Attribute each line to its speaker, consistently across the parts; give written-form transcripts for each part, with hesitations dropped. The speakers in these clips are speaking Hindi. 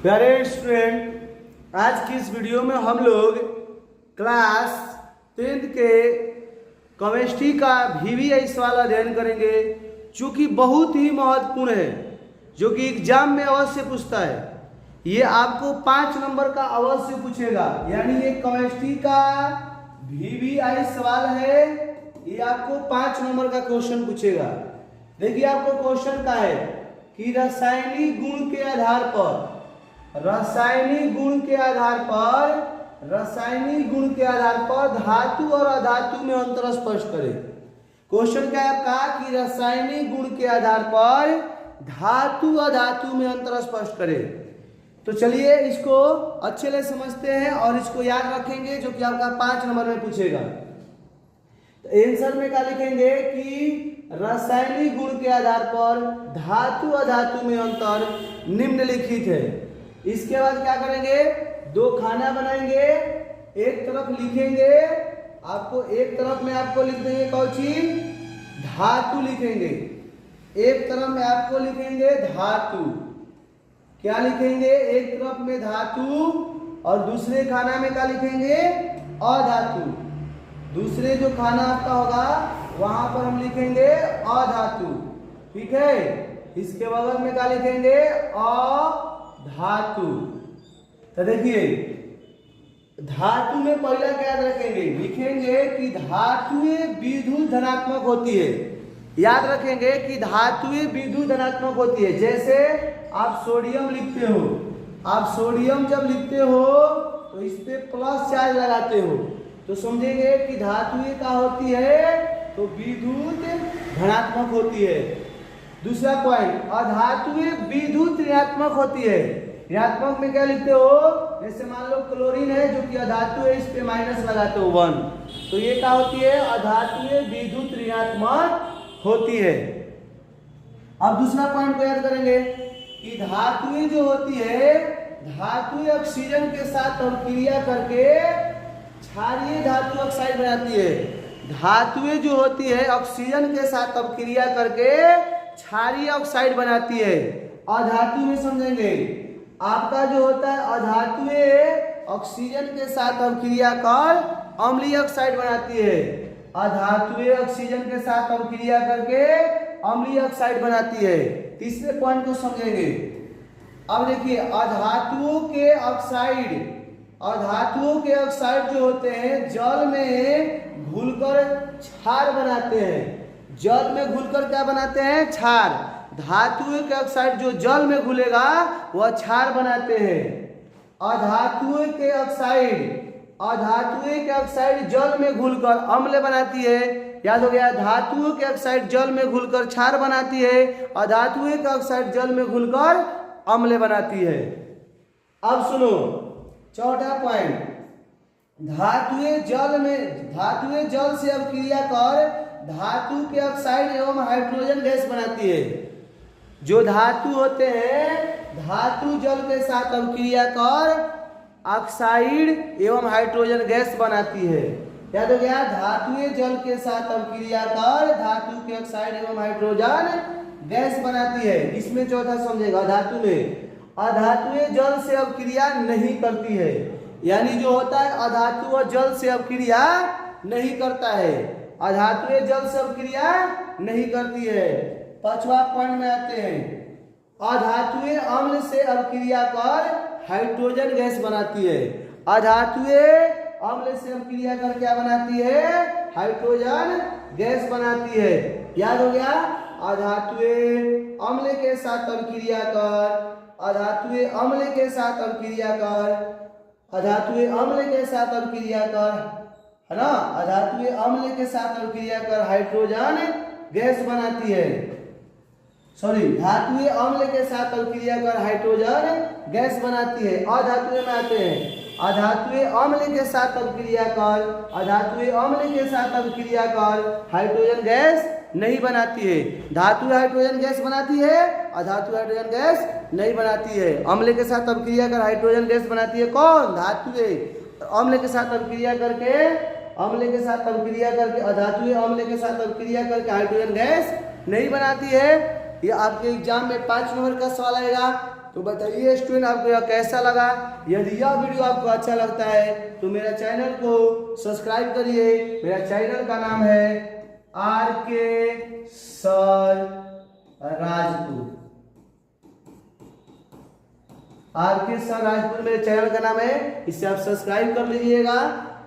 Speaker 1: प्यारे स्टूडेंट, आज की इस वीडियो में हम लोग क्लास 10th के केमिस्ट्री का VVI सवाल अध्ययन करेंगे, जो कि बहुत ही महत्वपूर्ण है, जो कि एग्जाम में अवश्य पूछता है। ये आपको 5 नंबर का अवश्य पूछेगा, यानी ये केमिस्ट्री का VVI सवाल है। ये आपको 5 नंबर का क्वेश्चन पूछेगा। देखिए, आपको क्वेश्चन का है कि रासायनिक गुण के आधार पर धातु और अधातु में अंतर स्पष्ट करें। क्वेश्चन क्या है आपका कि रासायनिक गुण के आधार पर धातु अधातु में अंतर स्पष्ट करें। तो चलिए इसको अच्छे से समझते हैं और इसको याद रखेंगे, जो कि आपका 5 नंबर में पूछेगा। तो आंसर में क्या लिखेंगे कि रासायनिक गुण के आधार पर धातु अधातु में अंतर निम्नलिखित है। इसके बाद क्या करेंगे, 2 खाना बनाएंगे। एक तरफ लिखेंगे, आपको एक तरफ में आपको लिख देंगे कौन सी धातु लिखेंगे। एक तरफ में आपको लिखेंगे धातु, क्या लिखेंगे, एक तरफ में धातु और दूसरे खाना में क्या लिखेंगे अधातु। दूसरे जो खाना आपका होगा वहां पर हम लिखेंगे अधातु, ठीक है। इसके बगल में क्या लिखेंगे अधातु। तो देखिए, धातु में पहला क्या याद रखेंगे, लिखेंगे कि धातुएं विद्युत धनात्मक होती है। याद रखेंगे कि धातुएं विद्युत धनात्मक होती है। जैसे आप सोडियम लिखते हो, आप सोडियम जब लिखते हो तो इस पे प्लस चार्ज लगाते हो, तो समझेंगे कि धातुएं क्या होती है, तो विद्युत धनात्मक होती है। दूसरा पॉइंट, अधातुएं विद्युत ऋणात्मक होती है। ऋणात्मक में क्या लिखते हो, जैसे मान लो क्लोरीन है जो कि अधातु है, इस पे माइनस लगाते हो 1, तो ये क्या होती है, अधातुएं विद्युत ऋणात्मक होती है। अब दूसरा पॉइंट को याद करेंगे कि धातुएं जो होती है, धातुएं ऑक्सीजन के साथ अभिक्रिया करके क्षारीय धातु ऑक्साइड बनाती है। धातुएं जो होती है ऑक्सीजन के साथ अभिक्रिया करके क्षारीय ऑक्साइड बनाती है। अधातु में समझेंगे, आपका जो होता है अधातुएं ऑक्सीजन के साथ अभिक्रिया कर अम्लीय ऑक्साइड बनाती है। अधातुएं ऑक्सीजन के साथ अभिक्रिया करके अम्लीय ऑक्साइड बनाती है। तीसरे पॉइंट को समझेंगे। अब देखिए, अधातुओं के ऑक्साइड जो होते हैं जल में घुलकर क्षार बनाते हैं। जल में घुलकर क्या बनाते हैं, क्षार। धातुओं के ऑक्साइड जो जल में घुलेगा वह क्षार बनाते हैं। अधातुओं के ऑक्साइड जल में घुलकर अम्ल बनाती है। याद हो गया, धातुओं के ऑक्साइड जल में घुलकर क्षार बनाती है, अधातुओं के ऑक्साइड जल में घुलकर अम्ल बनाती है। अब सुनो चौथा पॉइंट, धातुएं जल से अभिक्रिया कर धातु के ऑक्साइड एवं हाइड्रोजन गैस बनाती है। जो धातु होते हैं, धातु जल के साथ अभिक्रिया कर ऑक्साइड एवं हाइड्रोजन गैस बनाती है। याद हो गया, धातुएं जल के साथ अभिक्रिया कर धातु के ऑक्साइड एवं हाइड्रोजन गैस बनाती है। इसमें चौथा समझेगा, अधातुएं जल से अभिक्रिया नहीं करती है। यानी जो होता है अधातु और जल से अभिक्रिया नहीं करता है, अधातुएं जल से अभिक्रिया नहीं करती है। 5वां पॉइंट में आते हैं, अधातुएं अम्ल से अभिक्रिया कर हाइड्रोजन गैस बनाती है। अधातुएं अम्ल से अभिक्रिया कर क्या बनाती है, हाइड्रोजन गैस बनाती है। याद हो गया, अधातुएं अम्ल के साथ अभिक्रिया कर है ना, अधातुएं अम्ल के साथ अभिक्रिया कर हाइड्रोजन गैस बनाती है। धातुएं अम्ल के साथ अभिक्रिया कर हाइड्रोजन गैस बनाती है। अधातुएं में आते हैं, अधातुएं अम्ल के साथ अभिक्रिया कर हाइड्रोजन गैस नहीं बनाती है। धातु हाइड्रोजन गैस बनाती है, अधातु हाइड्रोजन गैस नहीं बनाती है। अम्ल के साथ अभिक्रिया कर हाइड्रोजन गैस बनाती है कौन, धातुएं। अम्ल के साथ अभिक्रिया करके अधातुएं अम्ल के साथ अभिक्रिया करके हाइड्रोजन गैस नहीं बनाती है। ये आपके एग्जाम में 5 नंबर का सवाल आएगा। तो बताइए स्टूडेंट आपको यह कैसा लगा। यदि यह वीडियो आपको अच्छा लगता है तो मेरा चैनल को सब्सक्राइब करिए। मेरा चैनल का नाम है RK sir Rajput. RK sir Rajput मेरे चैनल का नाम है, इसे आप सब्सक्राइब कर लीजिएगा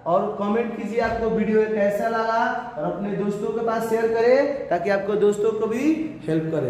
Speaker 1: और कमेंट कीजिए आपको वीडियो कैसा लगा और अपने दोस्तों के पास शेयर करें ताकि आपको दोस्तों को भी हेल्प करे।